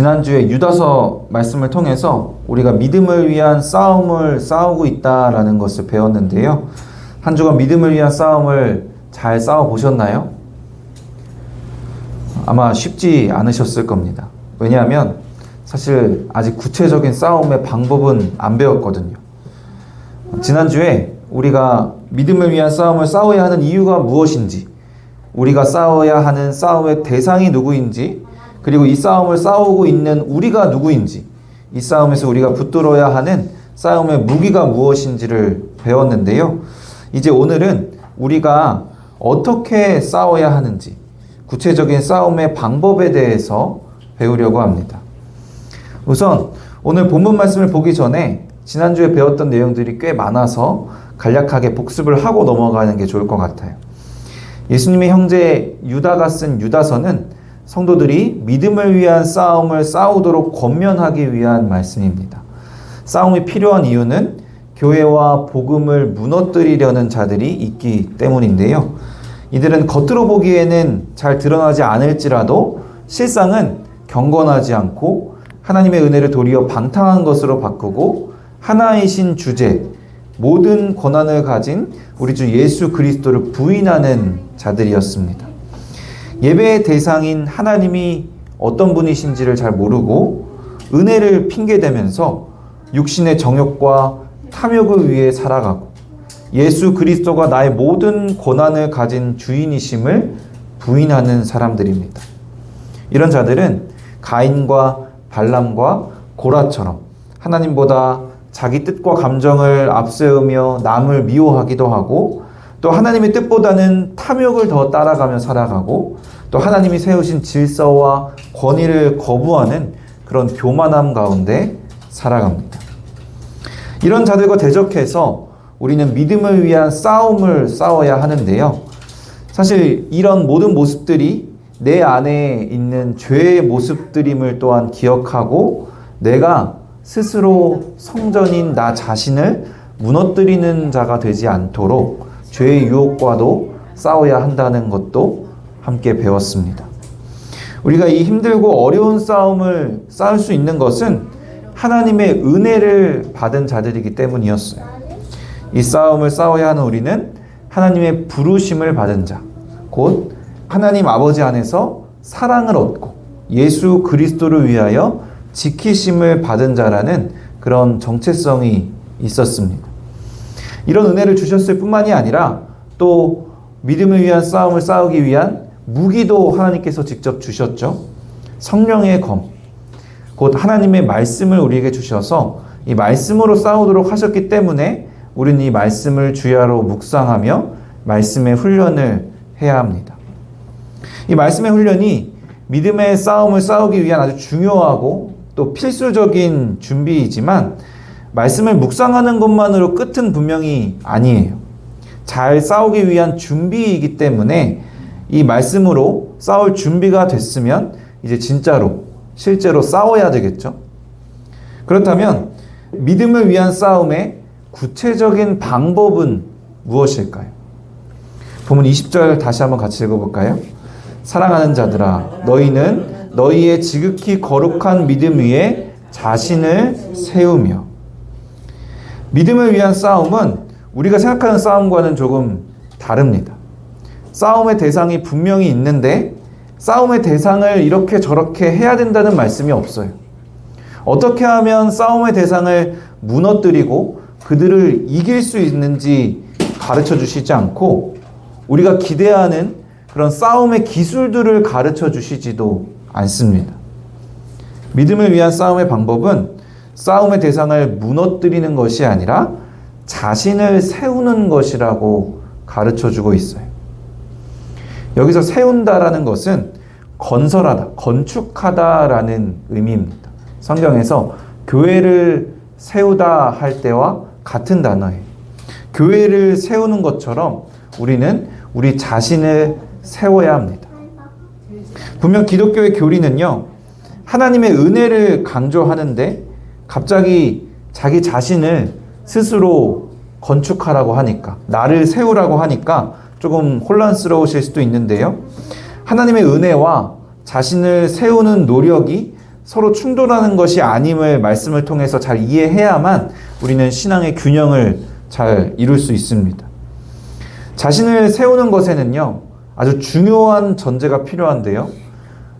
지난주에 유다서 말씀을 통해서 우리가 믿음을 위한 싸움을 싸우고 있다라는 것을 배웠는데요. 한 주간 믿음을 위한 싸움을 잘 싸워보셨나요? 아마 쉽지 않으셨을 겁니다. 왜냐하면 사실 아직 구체적인 싸움의 방법은 안 배웠거든요. 지난주에 우리가 믿음을 위한 싸움을 싸워야 하는 이유가 무엇인지, 우리가 싸워야 하는 싸움의 대상이 누구인지, 그리고 이 싸움을 싸우고 있는 우리가 누구인지, 이 싸움에서 우리가 붙들어야 하는 싸움의 무기가 무엇인지를 배웠는데요. 이제 오늘은 우리가 어떻게 싸워야 하는지, 구체적인 싸움의 방법에 대해서 배우려고 합니다. 우선 오늘 본문 말씀을 보기 전에 지난주에 배웠던 내용들이 꽤 많아서 간략하게 복습을 하고 넘어가는 게 좋을 것 같아요. 예수님의 형제 유다가 쓴 유다서는 성도들이 믿음을 위한 싸움을 싸우도록 권면하기 위한 말씀입니다. 싸움이 필요한 이유는 교회와 복음을 무너뜨리려는 자들이 있기 때문인데요. 이들은 겉으로 보기에는 잘 드러나지 않을지라도 실상은 경건하지 않고 하나님의 은혜를 도리어 방탕한 것으로 바꾸고 하나이신 주제, 모든 권한을 가진 우리 주 예수 그리스도를 부인하는 자들이었습니다. 예배의 대상인 하나님이 어떤 분이신지를 잘 모르고 은혜를 핑계대면서 육신의 정욕과 탐욕을 위해 살아가고 예수 그리스도가 나의 모든 권한을 가진 주인이심을 부인하는 사람들입니다. 이런 자들은 가인과 발람과 고라처럼 하나님보다 자기 뜻과 감정을 앞세우며 남을 미워하기도 하고, 또 하나님의 뜻보다는 탐욕을 더 따라가며 살아가고, 또 하나님이 세우신 질서와 권위를 거부하는 그런 교만함 가운데 살아갑니다. 이런 자들과 대적해서 우리는 믿음을 위한 싸움을 싸워야 하는데요. 사실 이런 모든 모습들이 내 안에 있는 죄의 모습들임을 또한 기억하고, 내가 스스로 성전인 나 자신을 무너뜨리는 자가 되지 않도록 죄의 유혹과도 싸워야 한다는 것도 함께 배웠습니다. 우리가 이 힘들고 어려운 싸움을 싸울 수 있는 것은 하나님의 은혜를 받은 자들이기 때문이었어요. 이 싸움을 싸워야 하는 우리는 하나님의 부르심을 받은 자, 곧 하나님 아버지 안에서 사랑을 얻고 예수 그리스도를 위하여 지키심을 받은 자라는 그런 정체성이 있었습니다. 이런 은혜를 주셨을 뿐만이 아니라 또 믿음을 위한 싸움을 싸우기 위한 무기도 하나님께서 직접 주셨죠. 성령의 검, 곧 하나님의 말씀을 우리에게 주셔서 이 말씀으로 싸우도록 하셨기 때문에 우리는 이 말씀을 주야로 묵상하며 말씀의 훈련을 해야 합니다. 이 말씀의 훈련이 믿음의 싸움을 싸우기 위한 아주 중요하고 또 필수적인 준비이지만, 말씀을 묵상하는 것만으로 끝은 분명히 아니에요. 잘 싸우기 위한 준비이기 때문에 이 말씀으로 싸울 준비가 됐으면 이제 진짜로 실제로 싸워야 되겠죠. 그렇다면 믿음을 위한 싸움의 구체적인 방법은 무엇일까요? 본문 20절 다시 한번 같이 읽어볼까요? 사랑하는 자들아, 너희는 너희의 지극히 거룩한 믿음 위에 자신을 세우며. 믿음을 위한 싸움은 우리가 생각하는 싸움과는 조금 다릅니다. 싸움의 대상이 분명히 있는데 싸움의 대상을 이렇게 저렇게 해야 된다는 말씀이 없어요. 어떻게 하면 싸움의 대상을 무너뜨리고 그들을 이길 수 있는지 가르쳐 주시지 않고, 우리가 기대하는 그런 싸움의 기술들을 가르쳐 주시지도 않습니다. 믿음을 위한 싸움의 방법은 싸움의 대상을 무너뜨리는 것이 아니라 자신을 세우는 것이라고 가르쳐 주고 있어요. 여기서 세운다라는 것은 건설하다, 건축하다라는 의미입니다. 성경에서 교회를 세우다 할 때와 같은 단어예요. 교회를 세우는 것처럼 우리는 우리 자신을 세워야 합니다. 분명 기독교의 교리는요, 하나님의 은혜를 강조하는데 갑자기 자기 자신을 스스로 건축하라고 하니까, 나를 세우라고 하니까 조금 혼란스러우실 수도 있는데요. 하나님의 은혜와 자신을 세우는 노력이 서로 충돌하는 것이 아님을 말씀을 통해서 잘 이해해야만 우리는 신앙의 균형을 잘 이룰 수 있습니다. 자신을 세우는 것에는요, 아주 중요한 전제가 필요한데요.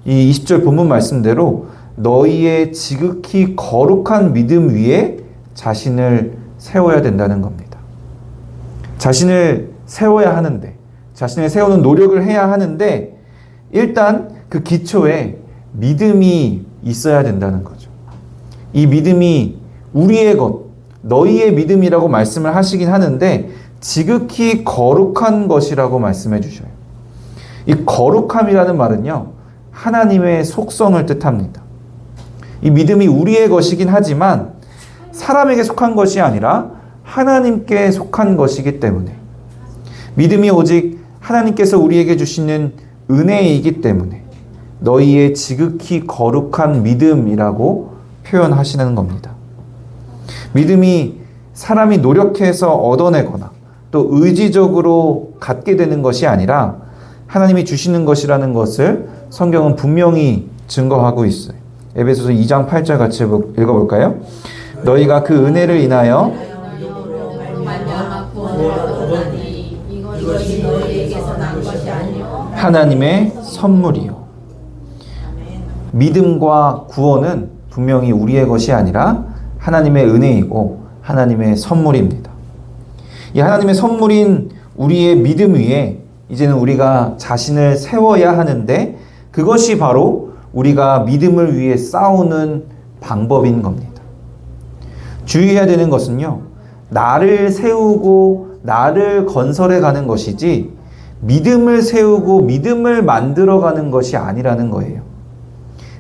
이 20절 본문 말씀대로 너희의 지극히 거룩한 믿음 위에 자신을 세워야 된다는 겁니다. 자신을 세워야 하는데, 자신을 세우는 노력을 해야 하는데, 일단 그 기초에 믿음이 있어야 된다는 거죠. 이 믿음이 우리의 것, 너희의 믿음이라고 말씀을 하시긴 하는데 지극히 거룩한 것이라고 말씀해 주셔요. 이 거룩함이라는 말은요, 하나님의 속성을 뜻합니다. 이 믿음이 우리의 것이긴 하지만 사람에게 속한 것이 아니라 하나님께 속한 것이기 때문에, 믿음이 오직 하나님께서 우리에게 주시는 은혜이기 때문에 너희의 지극히 거룩한 믿음이라고 표현하시는 겁니다. 믿음이 사람이 노력해서 얻어내거나 또 의지적으로 갖게 되는 것이 아니라 하나님이 주시는 것이라는 것을 성경은 분명히 증거하고 있어요. 에베소서 2장 8절 같이 읽어볼까요? 너희가 그 은혜를 인하여 하나님의 선물이요. 믿음과 구원은 분명히 우리의 것이 아니라 하나님의 은혜이고 하나님의 선물입니다. 이 하나님의 선물인 우리의 믿음 위에 이제는 우리가 자신을 세워야 하는데, 그것이 바로 우리가 믿음을 위해 싸우는 방법인 겁니다. 주의해야 되는 것은요, 나를 세우고 나를 건설해 가는 것이지 믿음을 세우고 믿음을 만들어가는 것이 아니라는 거예요.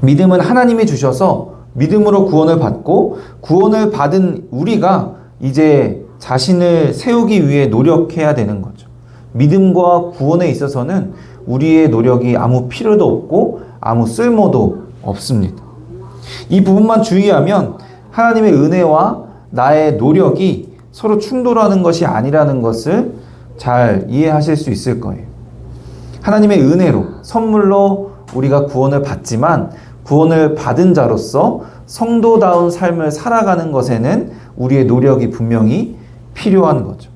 믿음은 하나님이 주셔서 믿음으로 구원을 받고, 구원을 받은 우리가 이제 자신을 세우기 위해 노력해야 되는 거죠. 믿음과 구원에 있어서는 우리의 노력이 아무 필요도 없고 아무 쓸모도 없습니다. 이 부분만 주의하면 하나님의 은혜와 나의 노력이 서로 충돌하는 것이 아니라는 것을 잘 이해하실 수 있을 거예요. 하나님의 은혜로, 선물로 우리가 구원을 받지만 구원을 받은 자로서 성도다운 삶을 살아가는 것에는 우리의 노력이 분명히 필요한 거죠.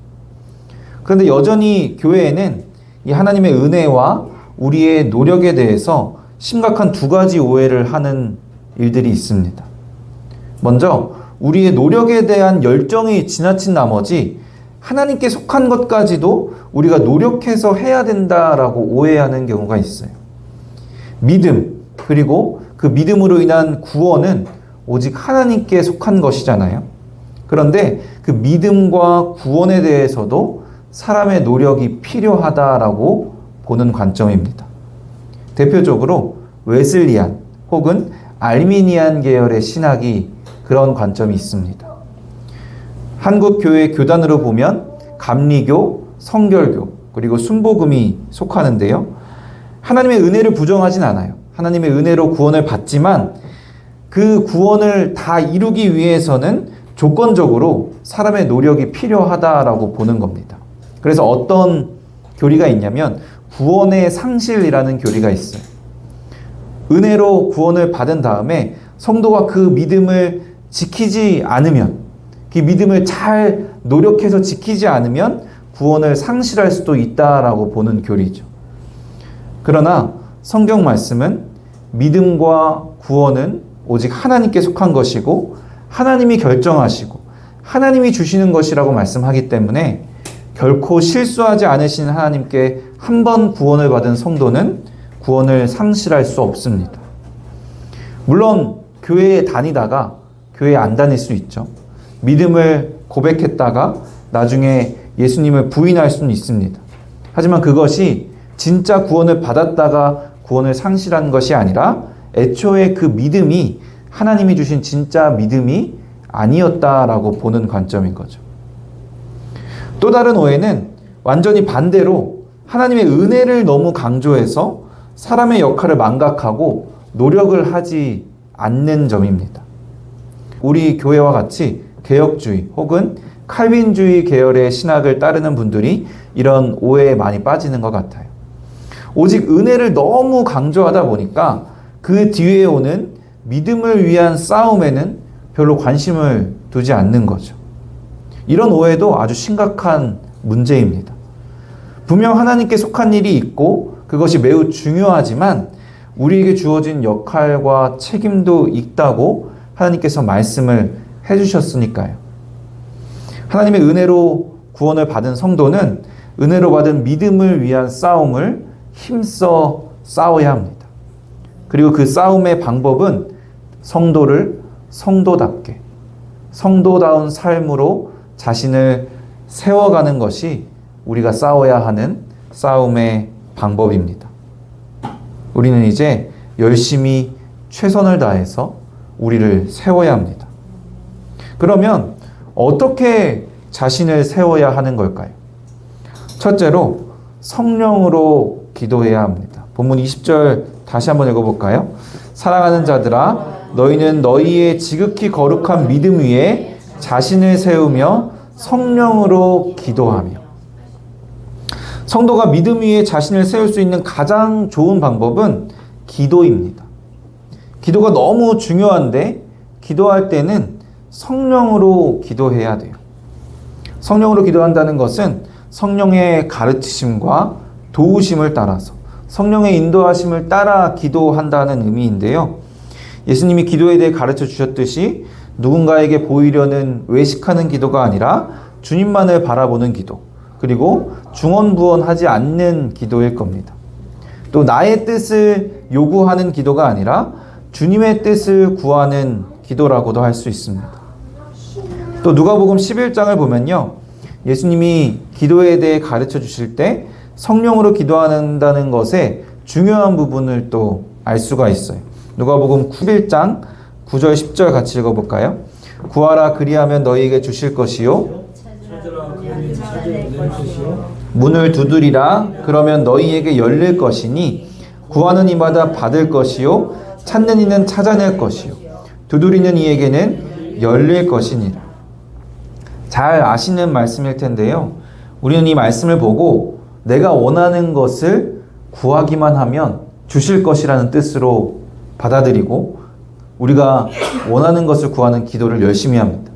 그런데 여전히 교회에는 이 하나님의 은혜와 우리의 노력에 대해서 심각한 두 가지 오해를 하는 일들이 있습니다. 먼저 우리의 노력에 대한 열정이 지나친 나머지 하나님께 속한 것까지도 우리가 노력해서 해야 된다라고 오해하는 경우가 있어요. 믿음, 그리고 그 믿음으로 인한 구원은 오직 하나님께 속한 것이잖아요. 그런데 그 믿음과 구원에 대해서도 사람의 노력이 필요하다라고 보는 관점입니다. 대표적으로 웨슬리안 혹은 알미니안 계열의 신학이 그런 관점이 있습니다. 한국 교회 교단으로 보면 감리교, 성결교, 그리고 순복음이 속하는데요. 하나님의 은혜를 부정하진 않아요. 하나님의 은혜로 구원을 받지만 그 구원을 다 이루기 위해서는 조건적으로 사람의 노력이 필요하다라고 보는 겁니다. 그래서 어떤 교리가 있냐면 구원의 상실이라는 교리가 있어요. 은혜로 구원을 받은 다음에 성도가 그 믿음을 지키지 않으면, 그 믿음을 잘 노력해서 지키지 않으면 구원을 상실할 수도 있다라고 보는 교리죠. 그러나 성경 말씀은 믿음과 구원은 오직 하나님께 속한 것이고 하나님이 결정하시고 하나님이 주시는 것이라고 말씀하기 때문에 결코 실수하지 않으신 하나님께 한 번 구원을 받은 성도는 구원을 상실할 수 없습니다. 물론 교회에 다니다가 교회에 안 다닐 수 있죠. 믿음을 고백했다가 나중에 예수님을 부인할 수는 있습니다. 하지만 그것이 진짜 구원을 받았다가 구원을 상실한 것이 아니라 애초에 그 믿음이 하나님이 주신 진짜 믿음이 아니었다라고 보는 관점인 거죠. 또 다른 오해는 완전히 반대로 하나님의 은혜를 너무 강조해서 사람의 역할을 망각하고 노력을 하지 않는 점입니다. 우리 교회와 같이 개혁주의 혹은 칼빈주의 계열의 신학을 따르는 분들이 이런 오해에 많이 빠지는 것 같아요. 오직 은혜를 너무 강조하다 보니까 그 뒤에 오는 믿음을 위한 싸움에는 별로 관심을 두지 않는 거죠. 이런 오해도 아주 심각한 문제입니다. 분명 하나님께 속한 일이 있고 그것이 매우 중요하지만 우리에게 주어진 역할과 책임도 있다고 하나님께서 말씀을 해주셨으니까요. 하나님의 은혜로 구원을 받은 성도는 은혜로 받은 믿음을 위한 싸움을 힘써 싸워야 합니다. 그리고 그 싸움의 방법은 성도를 성도답게, 성도다운 삶으로 자신을 세워가는 것이 우리가 싸워야 하는 싸움의 방법입니다. 우리는 이제 열심히 최선을 다해서 우리를 세워야 합니다. 그러면 어떻게 자신을 세워야 하는 걸까요? 첫째로 성령으로 기도해야 합니다. 본문 20절 다시 한번 읽어볼까요? 사랑하는 자들아 너희는 너희의 지극히 거룩한 믿음 위에 자신을 세우며 성령으로 기도하며. 성도가 믿음 위에 자신을 세울 수 있는 가장 좋은 방법은 기도입니다. 기도가 너무 중요한데 기도할 때는 성령으로 기도해야 돼요. 성령으로 기도한다는 것은 성령의 가르치심과 도우심을 따라서 성령의 인도하심을 따라 기도한다는 의미인데요. 예수님이 기도에 대해 가르쳐 주셨듯이 누군가에게 보이려는 외식하는 기도가 아니라 주님만을 바라보는 기도, 그리고 중언부언하지 않는 기도일 겁니다. 또 나의 뜻을 요구하는 기도가 아니라 주님의 뜻을 구하는 기도라고도 할 수 있습니다. 또 누가복음 11장을 보면요, 예수님이 기도에 대해 가르쳐 주실 때 성령으로 기도한다는 것의 중요한 부분을 또 알 수가 있어요. 누가복음 11장 9절 10절 같이 읽어볼까요? 구하라 그리하면 너희에게 주실 것이요 문을 두드리라 그러면 너희에게 열릴 것이니 구하는 이마다 받을 것이요 찾는 이는 찾아낼 것이요 두드리는 이에게는 열릴 것이니라. 잘 아시는 말씀일 텐데요. 우리는 이 말씀을 보고 내가 원하는 것을 구하기만 하면 주실 것이라는 뜻으로 받아들이고 우리가 원하는 것을 구하는 기도를 열심히 합니다.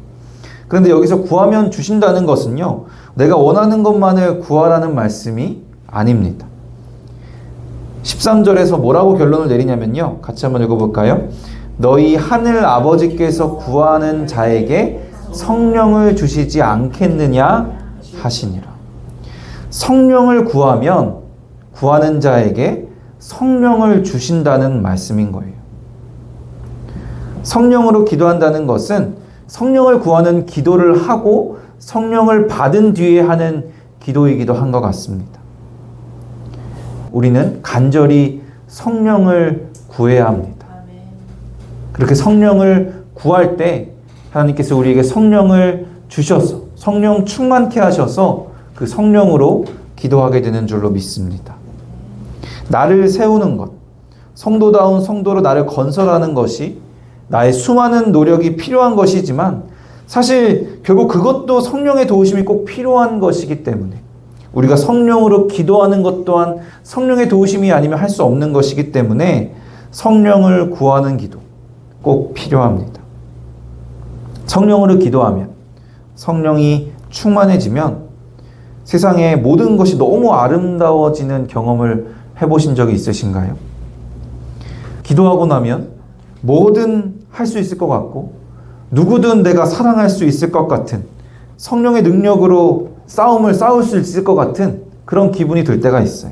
그런데 여기서 구하면 주신다는 것은요, 내가 원하는 것만을 구하라는 말씀이 아닙니다. 13절에서 뭐라고 결론을 내리냐면요, 같이 한번 읽어볼까요? 너희 하늘 아버지께서 구하는 자에게 성령을 주시지 않겠느냐 하시니라. 성령을 구하면 구하는 자에게 성령을 주신다는 말씀인 거예요. 성령으로 기도한다는 것은 성령을 구하는 기도를 하고 성령을 받은 뒤에 하는 기도이기도 한 것 같습니다. 우리는 간절히 성령을 구해야 합니다. 그렇게 성령을 구할 때 하나님께서 우리에게 성령을 주셔서 성령 충만케 하셔서 그 성령으로 기도하게 되는 줄로 믿습니다. 나를 세우는 것, 성도다운 성도로 나를 건설하는 것이 나의 수많은 노력이 필요한 것이지만 사실 결국 그것도 성령의 도우심이 꼭 필요한 것이기 때문에 우리가 성령으로 기도하는 것 또한 성령의 도우심이 아니면 할 수 없는 것이기 때문에 성령을 구하는 기도 꼭 필요합니다. 성령으로 기도하면 성령이 충만해지면 세상의 모든 것이 너무 아름다워지는 경험을 해보신 적이 있으신가요? 기도하고 나면 뭐든 할 수 있을 것 같고 누구든 내가 사랑할 수 있을 것 같은 성령의 능력으로 싸움을 싸울 수 있을 것 같은 그런 기분이 들 때가 있어요.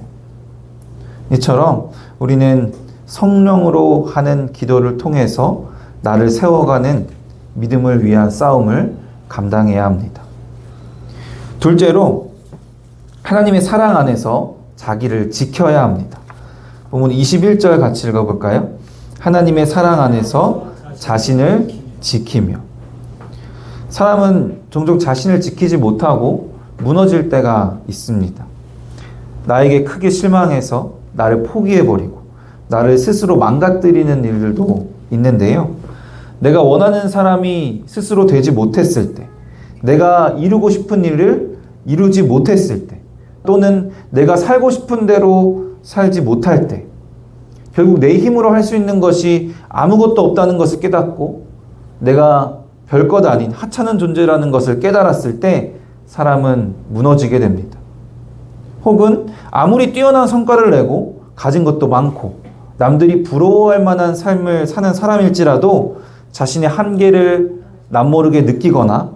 이처럼 우리는 성령으로 하는 기도를 통해서 나를 세워가는 믿음을 위한 싸움을 감당해야 합니다. 둘째로 하나님의 사랑 안에서 자기를 지켜야 합니다. 본문 21절 같이 읽어볼까요? 하나님의 사랑 안에서 자신을 지키며. 사람은 종종 자신을 지키지 못하고 무너질 때가 있습니다. 나에게 크게 실망해서 나를 포기해버리고 나를 스스로 망가뜨리는 일들도 있는데요. 내가 원하는 사람이 스스로 되지 못했을 때, 내가 이루고 싶은 일을 이루지 못했을 때, 또는 내가 살고 싶은 대로 살지 못할 때, 결국 내 힘으로 할 수 있는 것이 아무것도 없다는 것을 깨닫고 내가 별것 아닌 하찮은 존재라는 것을 깨달았을 때 사람은 무너지게 됩니다. 혹은 아무리 뛰어난 성과를 내고 가진 것도 많고 남들이 부러워할 만한 삶을 사는 사람일지라도 자신의 한계를 남모르게 느끼거나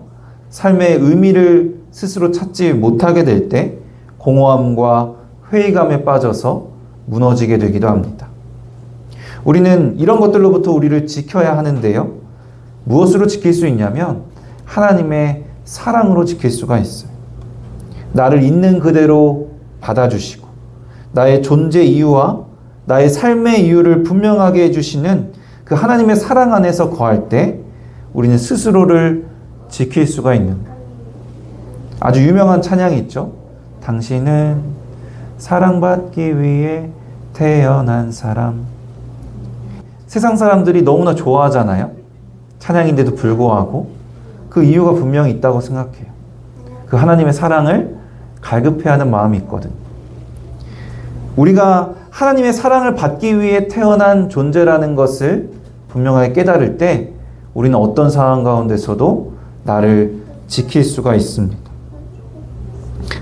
삶의 의미를 스스로 찾지 못하게 될 때 공허함과 회의감에 빠져서 무너지게 되기도 합니다. 우리는 이런 것들로부터 우리를 지켜야 하는데요. 무엇으로 지킬 수 있냐면 하나님의 사랑으로 지킬 수가 있어요. 나를 있는 그대로 받아주시고 나의 존재 이유와 나의 삶의 이유를 분명하게 해주시는 그 하나님의 사랑 안에서 거할 때 우리는 스스로를 지킬 수가 있는 거예요. 아주 유명한 찬양이 있죠. 당신은 사랑받기 위해 태어난 사람. 세상 사람들이 너무나 좋아하잖아요. 찬양인데도 불구하고 그 이유가 분명히 있다고 생각해요. 그 하나님의 사랑을 갈급해하는 마음이 있거든요. 우리가 하나님의 사랑을 받기 위해 태어난 존재라는 것을 분명하게 깨달을 때 우리는 어떤 상황 가운데서도 나를 지킬 수가 있습니다.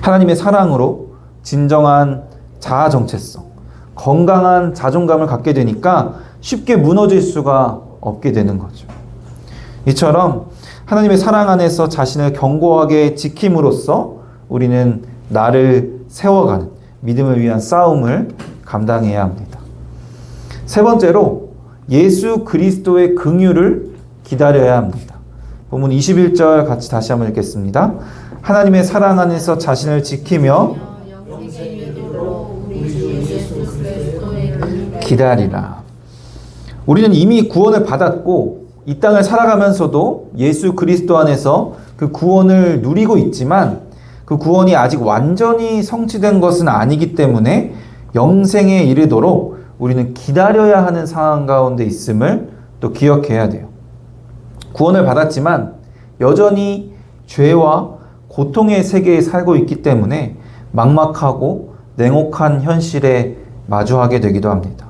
하나님의 사랑으로 진정한 자아 정체성, 건강한 자존감을 갖게 되니까 쉽게 무너질 수가 없게 되는 거죠. 이처럼 하나님의 사랑 안에서 자신을 견고하게 지킴으로써 우리는 나를 세워가는 믿음을 위한 싸움을 감당해야 합니다. 세 번째로 예수 그리스도의 긍휼을 기다려야 합니다. 본문 21절 같이 다시 한번 읽겠습니다. 하나님의 사랑 안에서 자신을 지키며 기다리라. 우리는 이미 구원을 받았고 이 땅을 살아가면서도 예수 그리스도 안에서 그 구원을 누리고 있지만 그 구원이 아직 완전히 성취된 것은 아니기 때문에 영생에 이르도록 우리는 기다려야 하는 상황 가운데 있음을 또 기억해야 돼요. 구원을 받았지만 여전히 죄와 고통의 세계에 살고 있기 때문에 막막하고 냉혹한 현실에 마주하게 되기도 합니다.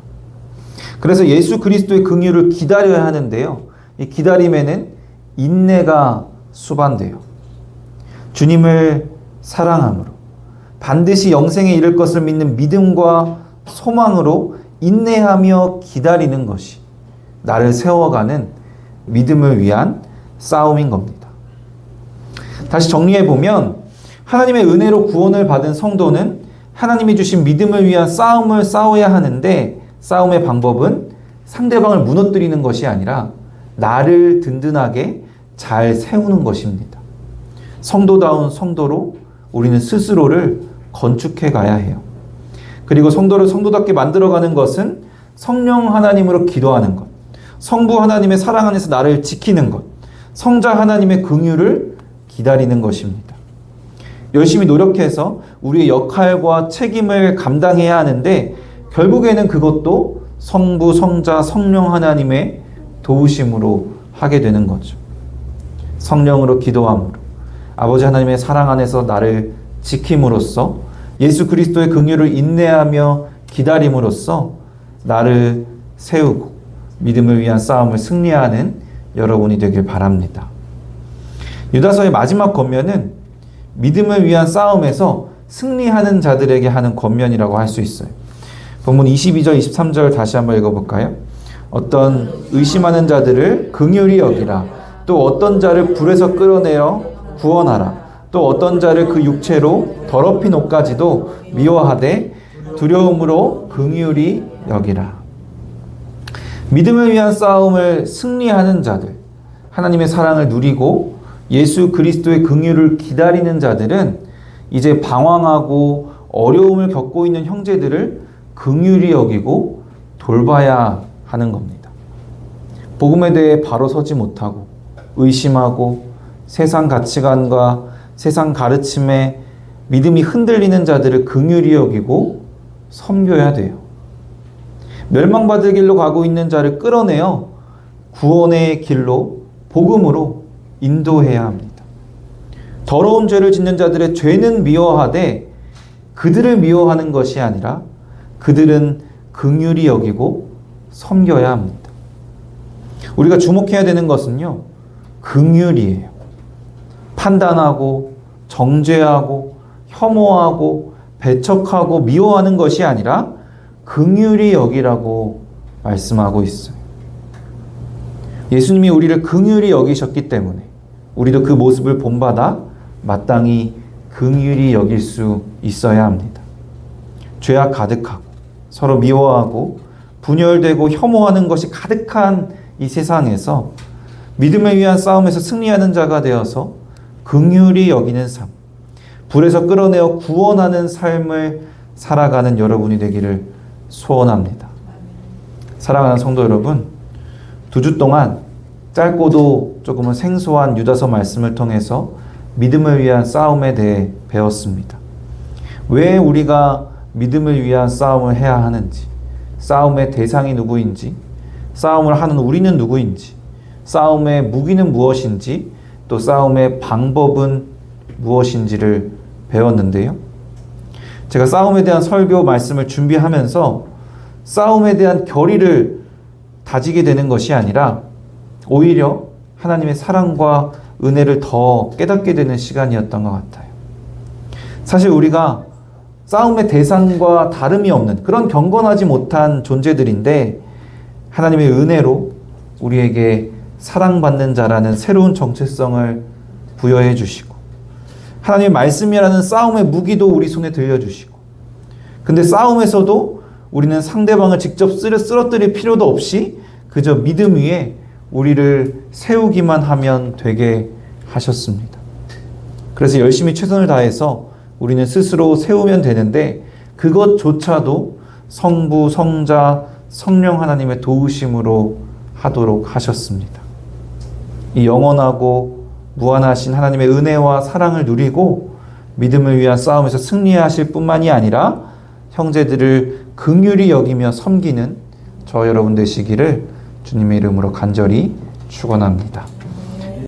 그래서 예수 그리스도의 긍휼을 기다려야 하는데요. 이 기다림에는 인내가 수반돼요. 주님을 사랑함으로 반드시 영생에 이를 것을 믿는 믿음과 소망으로 인내하며 기다리는 것이 나를 세워가는 믿음을 위한 싸움인 겁니다. 다시 정리해보면 하나님의 은혜로 구원을 받은 성도는 하나님이 주신 믿음을 위한 싸움을 싸워야 하는데 싸움의 방법은 상대방을 무너뜨리는 것이 아니라 나를 든든하게 잘 세우는 것입니다. 성도다운 성도로 우리는 스스로를 건축해 가야 해요. 그리고 성도를 성도답게 만들어가는 것은 성령 하나님으로 기도하는 것, 성부 하나님의 사랑 안에서 나를 지키는 것, 성자 하나님의 긍휼을 기다리는 것입니다. 열심히 노력해서 우리의 역할과 책임을 감당해야 하는데 결국에는 그것도 성부, 성자, 성령 하나님의 도우심으로 하게 되는 거죠. 성령으로 기도함으로 아버지 하나님의 사랑 안에서 나를 지킴으로써 예수 그리스도의 긍휼을 인내하며 기다림으로써 나를 세우고 믿음을 위한 싸움을 승리하는 여러분이 되길 바랍니다. 유다서의 마지막 권면은 믿음을 위한 싸움에서 승리하는 자들에게 하는 권면이라고 할 수 있어요. 본문 22절, 23절 다시 한번 읽어볼까요? 어떤 의심하는 자들을 긍휼히 여기라. 또 어떤 자를 불에서 끌어내어 구원하라. 또 어떤 자를 그 육체로 더럽힌 옷까지도 미워하되 두려움으로 긍휼히 여기라. 믿음을 위한 싸움을 승리하는 자들, 하나님의 사랑을 누리고 예수 그리스도의 긍휼을 기다리는 자들은 이제 방황하고 어려움을 겪고 있는 형제들을 긍휼히 여기고 돌봐야 하는 겁니다. 복음에 대해 바로 서지 못하고 의심하고 세상 가치관과 세상 가르침에 믿음이 흔들리는 자들을 긍휼히 여기고 섬겨야 돼요. 멸망받을 길로 가고 있는 자를 끌어내어 구원의 길로 복음으로 인도해야 합니다. 더러운 죄를 짓는 자들의 죄는 미워하되 그들을 미워하는 것이 아니라 그들은 긍휼히 여기고 섬겨야 합니다. 우리가 주목해야 되는 것은요, 긍휼이에요. 판단하고 정죄하고 혐오하고 배척하고 미워하는 것이 아니라 긍휼히 여기라고 말씀하고 있어요. 예수님이 우리를 긍휼히 여기셨기 때문에 우리도 그 모습을 본받아 마땅히 긍휼히 여길 수 있어야 합니다. 죄악 가득하고 서로 미워하고 분열되고 혐오하는 것이 가득한 이 세상에서 믿음을 위한 싸움에서 승리하는 자가 되어서 긍휼히 여기는 삶, 불에서 끌어내어 구원하는 삶을 살아가는 여러분이 되기를 소원합니다. 사랑하는 성도 여러분, 2주 동안 짧고도 조금은 생소한 유다서 말씀을 통해서 믿음을 위한 싸움에 대해 배웠습니다. 왜 우리가 믿음을 위한 싸움을 해야 하는지, 싸움의 대상이 누구인지, 싸움을 하는 우리는 누구인지, 싸움의 무기는 무엇인지, 또 싸움의 방법은 무엇인지를 배웠는데요. 제가 싸움에 대한 설교 말씀을 준비하면서 싸움에 대한 결의를 다지게 되는 것이 아니라 오히려 하나님의 사랑과 은혜를 더 깨닫게 되는 시간이었던 것 같아요. 사실 우리가 싸움의 대상과 다름이 없는 그런 경건하지 못한 존재들인데 하나님의 은혜로 우리에게 사랑받는 자라는 새로운 정체성을 부여해 주시고 하나님의 말씀이라는 싸움의 무기도 우리 손에 들려주시고 근데 싸움에서도 우리는 상대방을 직접 쓰러뜨릴 필요도 없이 그저 믿음 위에 우리를 세우기만 하면 되게 하셨습니다. 그래서 열심히 최선을 다해서 우리는 스스로 세우면 되는데 그것조차도 성부, 성자, 성령 하나님의 도우심으로 하도록 하셨습니다. 이 영원하고 무한하신 하나님의 은혜와 사랑을 누리고 믿음을 위한 싸움에서 승리하실 뿐만이 아니라 형제들을 긍휼히 여기며 섬기는 저 여러분 되시기를 주님의 이름으로 간절히 축원합니다.